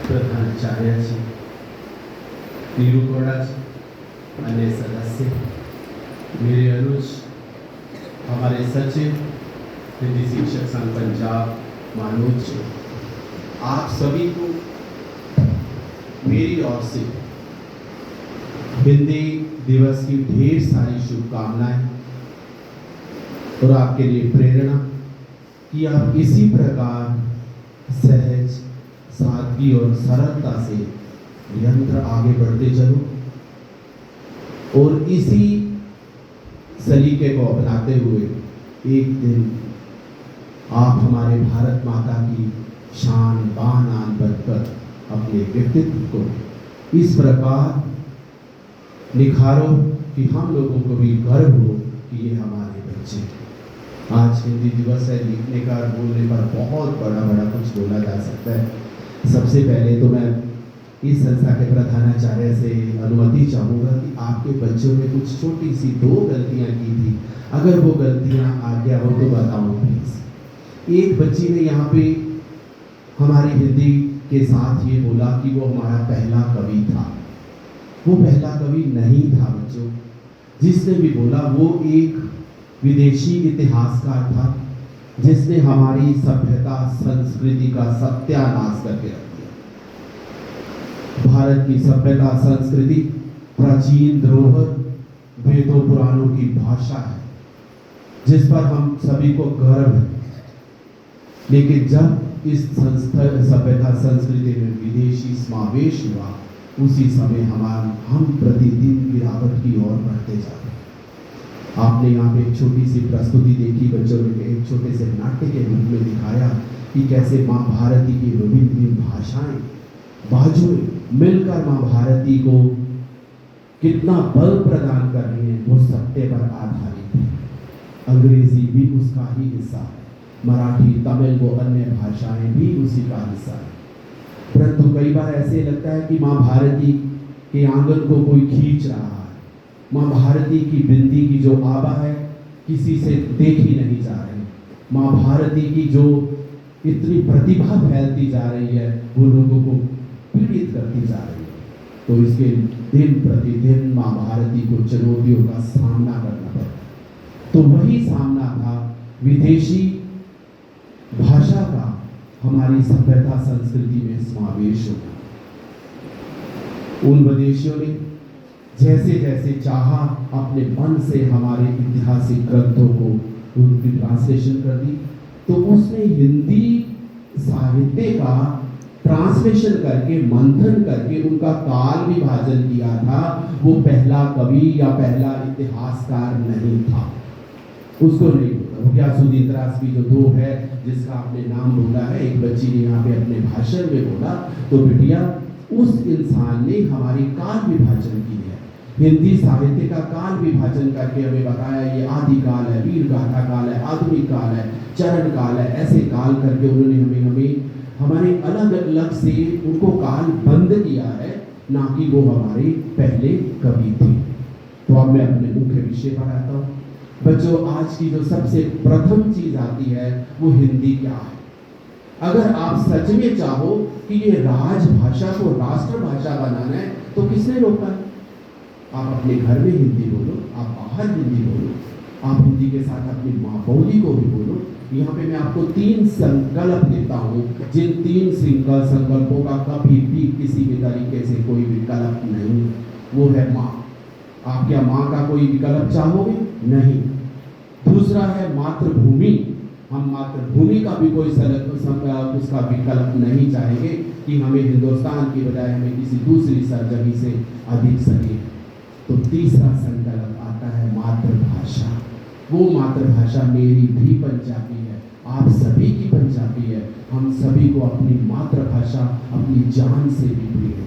प्रधानाचार्य जी, नीरू जी, अन्य सदस्य, मेरे अनुज, हमारे सचिव, हिंदी शिक्षक संघ पंजाब मनोज जी, आप सभी को मेरी ओर से हिंदी दिवस की ढेर सारी शुभकामनाएं और आपके लिए प्रेरणा कि आप इसी प्रकार सहज, सादगी और सरलता से निरंतर आगे बढ़ते चलो और इसी सलीके को अपनाते हुए एक दिन आप हमारे भारत माता की शान बान बनकर अपने व्यक्तित्व को इस प्रकार निखारो कि हम लोगों को भी गर्व हो कि ये हमारे बच्चे। आज हिंदी दिवस है, लिखने का बोलने पर बहुत बड़ा कुछ बोला जा सकता है। सबसे पहले तो मैं इस संस्था के प्रधानाचार्य से अनुमति चाहूँगा कि आपके बच्चों ने कुछ छोटी सी 2 गलतियाँ की थी, अगर वो गलतियाँ आज्ञा हो तो बताओ प्लीज़। एक बच्ची ने यहाँ पे हमारी हिंदी के साथ ये बोला कि वो हमारा पहला कवि था। वो पहला कवि नहीं था बच्चों, जिसने भी बोला वो एक विदेशी इतिहासकार था जिसने हमारी सभ्यता संस्कृति का सत्यानाश करके रख दिया। भारत की सभ्यता संस्कृति प्राचीन धरोहर वेदों पुराणों की भाषा है जिस पर हम सभी को गर्व है, लेकिन जब इस सभ्यता संस्कृति में विदेशी समावेश हुआ उसी समय हम प्रतिदिन गिरावट की ओर बढ़ते जा रहे हैं। आपने यहाँ पे एक छोटी सी प्रस्तुति देखी, बच्चों ने एक छोटे से नाट्य के रूप में दिखाया कि कैसे माँ भारती की विभिन्न भाषाएं बाजुएं मिलकर माँ भारती को कितना बल प्रदान कर रही हैं। वो सत्य पर आधारित है। अंग्रेजी भी उसका ही हिस्सा है, मराठी, तमिल, वो अन्य भाषाएं भी उसी का हिस्सा है। परंतु कई बार ऐसे लगता है कि माँ भारती के आंगन को कोई खींच रहा है। माँ भारती की बिंदी की जो आभा है किसी से देखी नहीं जा रही। माँ भारती की जो इतनी प्रतिभा फैलती जा रही है वो लोगों को पीड़ित करती जा रही है। तो इसके दिन प्रतिदिन माँ भारती को चुनौतियों का सामना करना पड़ता है। तो वही सामना था विदेशी भाषा का हमारी सभ्यता संस्कृति में समावेश होगा। उन विदेशियों ने जैसे जैसे चाहा अपने मन से हमारे ऐतिहासिक ग्रंथों को उनकी ट्रांसलेशन कर दी, तो उसने हिंदी साहित्य का ट्रांसलेशन करके मंथन करके उनका काल विभाजन किया था। वो पहला कवि या पहला इतिहासकार नहीं था, उसको नहीं बोला। वो ग्यासुद्दीन त्रासवी जो 2 है जिसका आपने नाम बोला है, एक बच्ची ने यहाँ पे अपने भाषण में बोला, तो बिटिया उस इंसान ने हमारी काल विभाजन की है। हिंदी साहित्य का काल विभाजन करके हमें बताया ये आदि काल है, वीर गाथा काल है, आधुनिक काल है, चरण काल है, ऐसे काल करके उन्होंने हमें हमारे अलग अलग से उनको काल बंद किया है, ना कि वो हमारे पहले कवि थे। तो अब मैं अपने मुख्य विषय पर आता हूँ। बच्चों, आज की जो सबसे प्रथम चीज आती है वो हिंदी क्या है। अगर आप सच में चाहो कि ये राजभाषा को राष्ट्रभाषा बनाना है तो किसने रोका है? आप अपने घर में हिंदी बोलो, आप बाहर हिंदी बोलो, आप हिंदी के साथ अपनी माँ बोली को भी बोलो। यहाँ पे मैं आपको 3 संकल्प देता हूँ, जिन 3 संकल्पों का कभी भी किसी भी तरीके से कोई विकल्प नहीं। वो है माँ। आप क्या माँ का कोई विकल्प चाहोगे? नहीं। दूसरा है मातृभूमि। हम मातृभूमि का भी कोई उसका विकल्प नहीं चाहेंगे कि हमें हिंदुस्तान की बजाय हमें किसी दूसरी सरजमी से अधिक सही है। तो तीसरा संकल्प आता है मातृभाषा। वो मातृभाषा मेरी भी पंजाबी है, आप सभी की पंजाबी है। हम सभी को अपनी मातृभाषा अपनी जान से भी प्रिय है।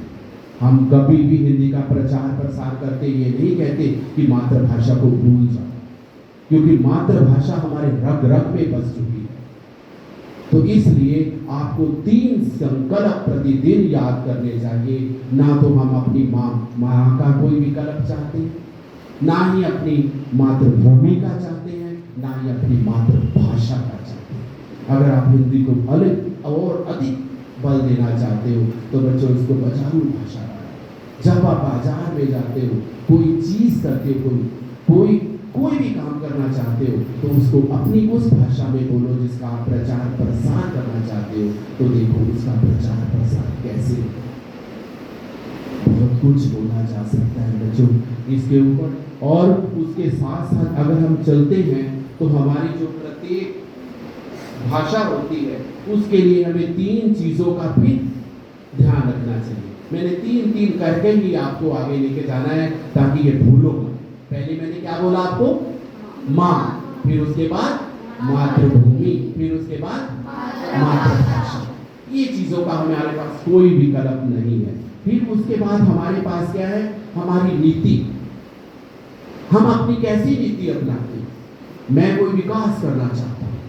हम कभी भी हिंदी का प्रचार प्रसार करते ये नहीं कहते कि मातृभाषा को भूल जाओ, क्योंकि मातृभाषा हमारे रग रग में बस चुकी है। तो इसलिए आपको 3 संकल्प प्रतिदिन याद करने चाहिए। ना तो हम अपनी माँ का कोई विकल्प चाहते हैं, ना ही अपनी मातृभूमि का चाहते हैं, ना ही अपनी मातृभाषा का चाहते हैं। अगर आप हिंदी को अलग और अधिक बल देना चाहते हो तो बच्चों इसको बाजारू भाषा है। जब आप बाजार में जाते हो, कोई चीज करते हो, कोई भी काम करना चाहते हो तो उसको अपनी उस भाषा में बोलो जिसका आप प्रचार प्रसार करना चाहते हो। तो देखो उसका प्रचार प्रसार कैसे, बहुत कुछ बोला जा सकता है बच्चों इसके ऊपर। और उसके साथ साथ अगर हम चलते हैं तो हमारी जो प्रत्येक भाषा होती है उसके लिए हमें 3 चीजों का भी ध्यान रखना चाहिए। मैंने 3 करके ही आपको आगे लेके जाना है ताकि ये भूलो मत। पहले मैंने क्या बोला आपको, माँ, फिर उसके बाद मातृभूमि, फिर उसके बाद मातृभाषा। ये चीजों का हमारे पास कोई विकल्प नहीं है। फिर उसके बाद हमारे पास क्या है, हमारी नीति। हम अपनी कैसी नीति अपनाते हैं। मैं कोई विकास करना चाहता हूँ,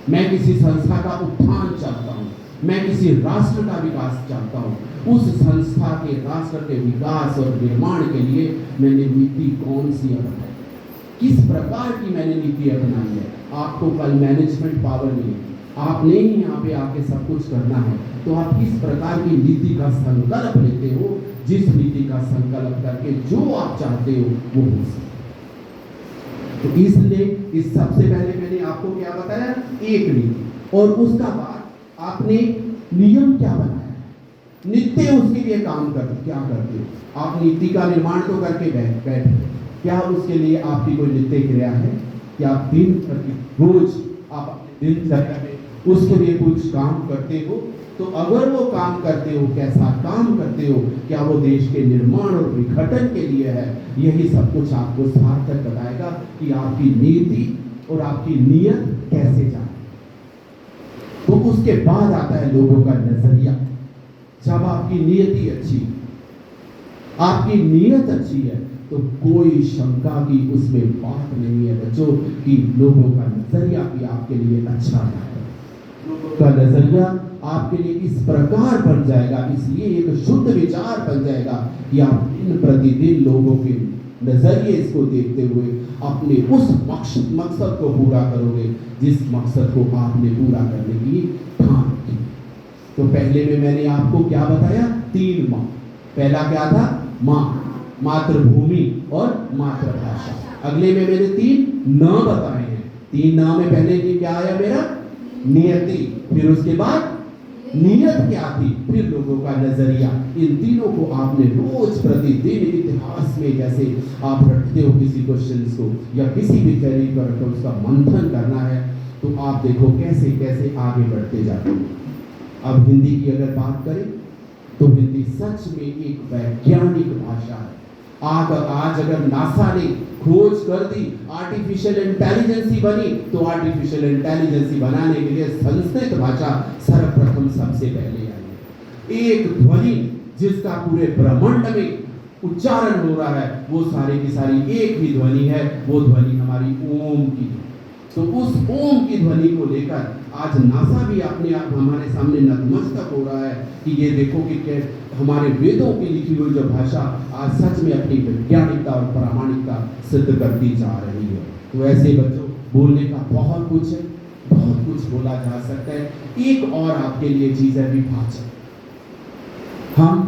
मैं किसी संस्था का उत्थान चाहता हूँ, मैं किसी राष्ट्र का विकास चाहता हूँ। उस संस्था के राष्ट्र के विकास और निर्माण के लिए मैंने नीति कौन सी अपनाई, किस प्रकार की मैंने नीति अपनाई है। आपको कल मैनेजमेंट पावर नहीं है, आपने ही यहाँ पे आके सब कुछ करना है, तो आप किस प्रकार की नीति का संकल्प लेते हो, जिस नीति का संकल्प करके जो आप चाहते हो वो हो सकता। तो इसलिए इस सबसे पहले मैंने आपको क्या बताया, एक नीति, और उसका बाद आपने नियम क्या बनाया, नित्य उसके लिए काम क्या करते हो। आप नीति का निर्माण तो करके बैठे, क्या उसके लिए आपकी कोई नित्य क्रिया है, क्या आप दिन रोज आप अपने दिनचर्या में उसके लिए कुछ काम करते हो। तो अगर वो काम करते हो, कैसा काम करते हो, क्या वो देश के निर्माण और विघटन के लिए है, यही सब कुछ आपको सार्थक बताएगा कि आपकी नीति और आपकी नियत कैसे जाए। तो उसके बाद आता है लोगों का नजरिया। जब आपकी नियति अच्छी, आपकी नियत अच्छी है तो कोई शंका की उसमें बात नहीं है बच्चों कि लोगों का नजरिया भी आपके लिए अच्छा है। लोगों का नजरिया आपके लिए इस प्रकार बन जाएगा, इसलिए एक शुद्ध विचार बन जाएगा कि आप दिन प्रतिदिन लोगों के नजरिए इसको देखते हुए अपने उस मकसद को पूरा करोगे जिस मकसद को आपने पूरा करने की ठान की। तो पहले में मैंने आपको क्या बताया, 3 माँ। पहला क्या था, माँ, मातृभूमि और मातृभाषा। अगले में मैंने 3 न बताए हैं। 3 न में पहले क्या आया मेरा, नियति, फिर उसके बाद नियत क्या थी, फिर लोगों का नजरिया। इन तीनों को आपने रोज प्रतिदिन इतिहास में जैसे आप रखते हो किसी क्वेश्चन को या किसी भी थ्योरी पर तो उसका मंथन करना है, तो आप देखो कैसे कैसे आगे बढ़ते जाते हो। अब हिंदी की अगर बात करें तो हिंदी सच में एक वैज्ञानिक भाषा है। आज अगर नासा ने खोज कर दी, आर्टिफिशियल इंटेलिजेंसी बनी, तो आर्टिफिशियल इंटेलिजेंसी बनाने के लिए संस्कृत भाषा सर्वप्रथम सबसे पहले आई। एक ध्वनि जिसका पूरे ब्रह्मांड में उच्चारण हो रहा है, वो सारी की सारी एक ही ध्वनि है, वो ध्वनि हमारी ओम की है। तो उस ओम की ध्वनि को लेकर आज नासा भी अपने आप हमारे सामने नतमस्तक हो रहा है कि ये देखो कि हमारे वेदों की लिखी हुई जो भाषा आज सच में अपनी वैज्ञानिकता और प्रामाणिकता सिद्ध करती जा रही है। तो ऐसे बच्चों बोलने का बहुत कुछ है, बहुत कुछ बोला जा सकता है। एक और आपके लिए चीज है विभाजन। हम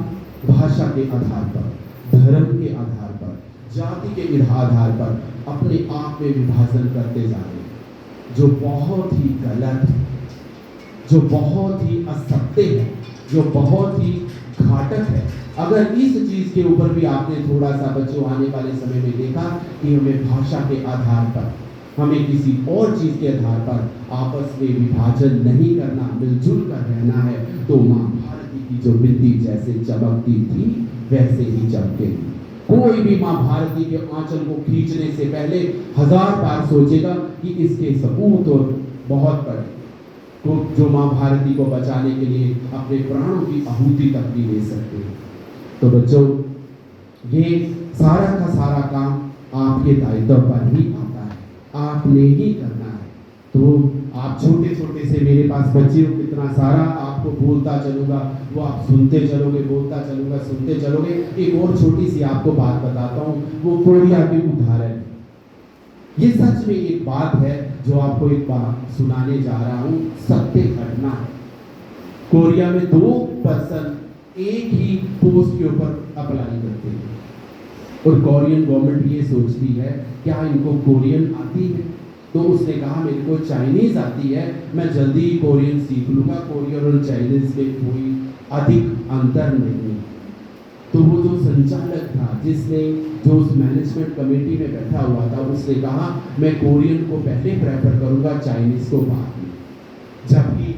भाषा के आधार पर, धर्म के आधार पर, जाति के आधार पर अपने आप में विभाजन करते जा रहे हैं, जो बहुत ही गलत है, जो बहुत ही असत्य है, जो बहुत ही घातक है। अगर इस चीज के ऊपर भी आपने थोड़ा सा बच्चों आने वाले समय में देखा कि हमें भाषा के आधार पर, हमें किसी और चीज के आधार पर आपस में विभाजन नहीं करना, मिलजुल कर रहना है, तो माँ भारती की जो बिंदी जैसे चमकती थी वैसे ही चमकेगी। कोई भी माँ भारती के आंचल को खींचने से पहले 1000 बार सोचेगा कि इसके सपूत और बहुत बड़े, तो जो माँ भारती को बचाने के लिए अपने प्राणों की आहुति तक भी दे सकते हैं। तो बच्चों ये सारा का सारा काम आपके दायित्व पर ही आता है, आपने ही करना है। तो आप छोटे छोटे से मेरे पास बच्चे हो, कितना सारा आपको बोलता चलूंगा, वो आप सुनते चलोगे, बोलता चलूंगा, सुनते चलोगे। एक और छोटी सी आपको बात बताता हूँ, वो कोरिया के उदाहरण। ये सच में एक बात है जो आपको एक बात सुनाने जा रहा हूँ, सत्य घटना है। कोरिया में 2 पर्सन एक ही पोस्ट के ऊपर अप्लाई करते हैं और कोरियन गवर्नमेंट ये सोचती है क्या इनको कोरियन आती है, तो उसने कहा मेरे को चाइनीज आती है, मैं जल्दी ही कोरियन सीख लूंगा, कोरियन और चाइनीज में कोई अधिक अंतर नहीं। तो वो जो संचालक था जिसने जो उस मैनेजमेंट कमेटी में बैठा हुआ था उसने कहा मैं कोरियन को पहले प्रेफर करूंगा, चाइनीज को बाद में। जबकि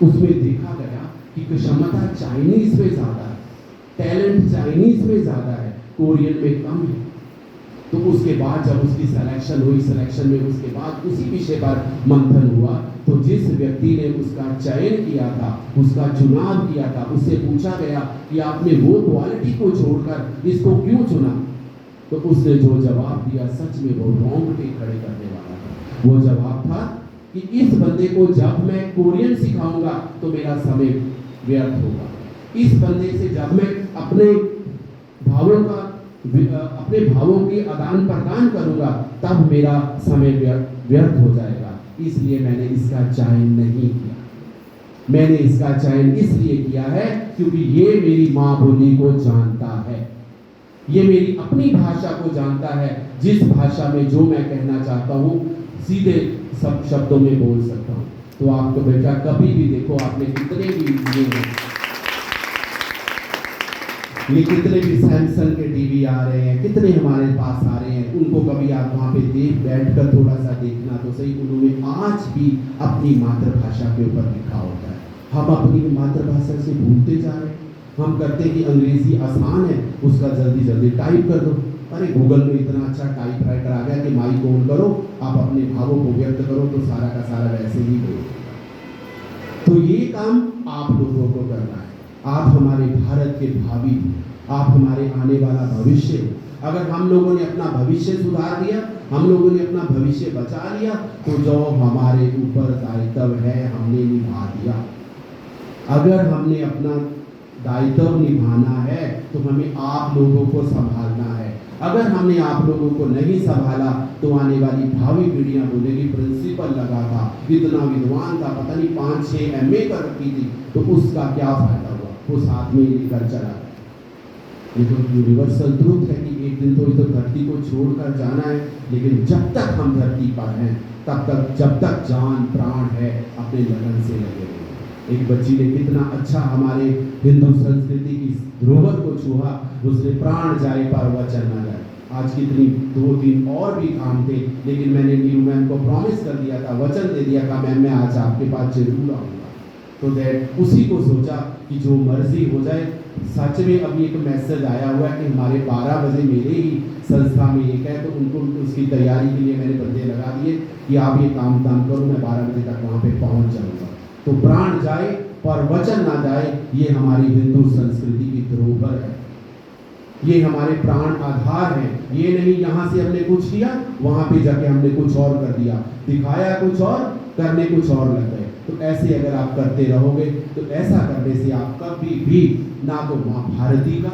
उसमें देखा गया कि क्षमता चाइनीज में ज्यादा है, टैलेंट चाइनीज में ज्यादा है, कोरियन में कम है। तो उसके बाद जब उसकी सिलेक्शन हुई, सिलेक्शन में उसके बाद उसी विषय पर मंथन हुआ, तो जिस व्यक्ति ने उसका चयन किया था, उसका चुनाव किया था, उससे पूछा गया कि आपने वो क्वालिटी को छोड़कर इसको क्यों चुना, तो उसने जो जवाब दिया सच में वो रोंगटे खड़े करने वाला था। वो जवाब था कि इस बंदे को जब मैं कोरियन सिखाऊंगा तो मेरा समय व्यर्थ होगा, इस बंदे से जब मैं अपने भावों के आदान प्रदान करूंगा तब मेरा समय व्यर्थ हो जाएगा, इसलिए मैंने इसका चयन नहीं किया। मैंने इसका चयन इसलिए किया है क्योंकि ये मेरी माँ बोली को जानता है, ये मेरी अपनी भाषा को जानता है, जिस भाषा में जो मैं कहना चाहता हूँ सीधे सब शब्दों में बोल सकता हूँ। तो आपको बेटा कभी भी देखो, आपने ये कितने भी सैमसंग के टीवी आ रहे हैं, कितने हमारे पास आ रहे हैं, उनको कभी आप वहाँ पे बैठकर थोड़ा सा देखना तो सही, उन्होंने आज भी अपनी मातृभाषा के ऊपर लिखा होता है। हम अपनी मातृभाषा से भूलते जा रहे हैं। हम करते हैं कि अंग्रेजी आसान है, उसका जल्दी जल्दी टाइप कर दो। अरे गूगल में इतना अच्छा टाइप राइटर आ गया कि माइक ऑन करो, आप अपने भावों को व्यक्त करो तो सारा का सारा वैसे ही हो। तो ये काम आप लोगों को करना है। आप हमारे भारत के भावी, आप हमारे आने वाला भविष्य। अगर हम लोगों ने अपना भविष्य सुधार दिया, हम लोगों ने अपना भविष्य बचा लिया, तो जो हमारे ऊपर दायित्व है हमने निभा दिया। अगर हमने अपना दायित्व निभाना है तो हमें आप लोगों को संभालना है। अगर हमने आप लोगों को नहीं संभाला तो आने वाली भावी पीढ़ियां बोलेगी प्रिंसिपल लगा था, इतना विद्वान था, पता नहीं 5-6 MA कर रखी थी, तो उसका क्या फायदा हुआ, वो साथ में लेकर चला। ये तो यूनिवर्सल ट्रूथ है कि एक दिन तो इस धरती को छोड़कर जाना है, लेकिन जब तक हम धरती पर हैं तब तक, जब तक जान प्राण है, अपने लगन से लगे रहे। एक बच्ची ने कितना अच्छा हमारे हिंदू संस्कृति की धरोहर को छुआ, उसने प्राण जाए पर वचन न जाए। आज कितनी 2-3 और भी काम थे, लेकिन मैंने नीरू मैम को प्रॉमिस कर दिया था, वचन दे दिया था, मैम मैं आज आपके पास जरूर आऊँगा। तो दैट उसी को सोचा कि जो मर्जी हो जाए। सच में अभी एक मैसेज आया हुआ है कि हमारे 12 बजे मेरे ही संस्था में एक है, तो उनको उसकी तैयारी के लिए मैंने बंदे लगा दिए कि आप ये काम करो, मैं 12 बजे तक वहाँ पे पहुँच जाऊँगा। तो प्राण जाए पर वचन ना जाए, ये हमारी हिंदू संस्कृति की धरोहर है, ये हमारे प्राण आधार है। ये नहीं यहाँ से हमने कुछ किया, वहाँ पे जाके हमने कुछ और कर दिया, दिखाया कुछ और, करने कुछ और लग गए। तो ऐसे अगर आप करते रहोगे तो ऐसा करने से आप कभी भी ना तो माँ भारती का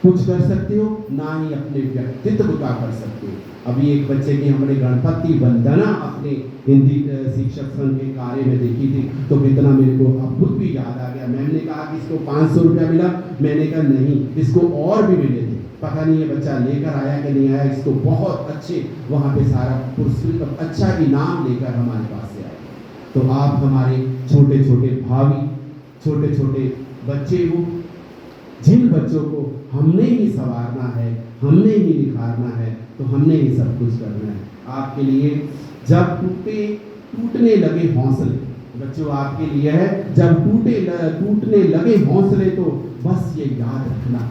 कुछ कर सकते हो, ना ही अपने व्यक्तित्व का कर सकते हो। अभी एक बच्चे की हमने गणपति वंदना अपने हिंदी शिक्षक संघ के कार्य में देखी थी, तो कितना मेरे को अद्भुत भी याद आ गया। मैम ने कहा कि इसको 500 रुपया मिला, मैंने कहा नहीं, इसको और भी मिले थे, पता नहीं ये बच्चा लेकर आया कि नहीं आया। इसको बहुत अच्छे वहाँ पे सारा पुरस्कृत अच्छा इनाम लेकर हमारे पास से आया। तो आप हमारे छोटे छोटे भावी, छोटे छोटे बच्चे हो, जिन बच्चों को हमने ही संवारना है, हमने ही निखारना है, तो हमने ही सब कुछ करना है आपके लिए। जब टूटने लगे हौसले, बच्चों आपके लिए है, जब टूटने लगे हौसले तो बस ये याद रखना,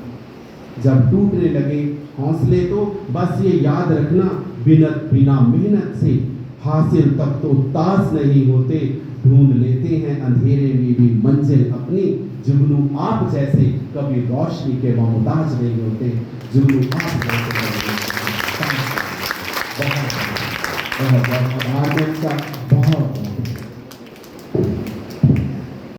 जब टूटने लगे हौसले तो बस ये याद रखना, बिना मेहनत से हासिल तक तो तास नहीं होते, ढूंढ लेते हैं अंधेरे में भी मंजिल अपनी, जुगनू आप जैसे कभी रोशनी के मोहताज नहीं होते, जुगनू आप जैसे बहुत बहुत बहुत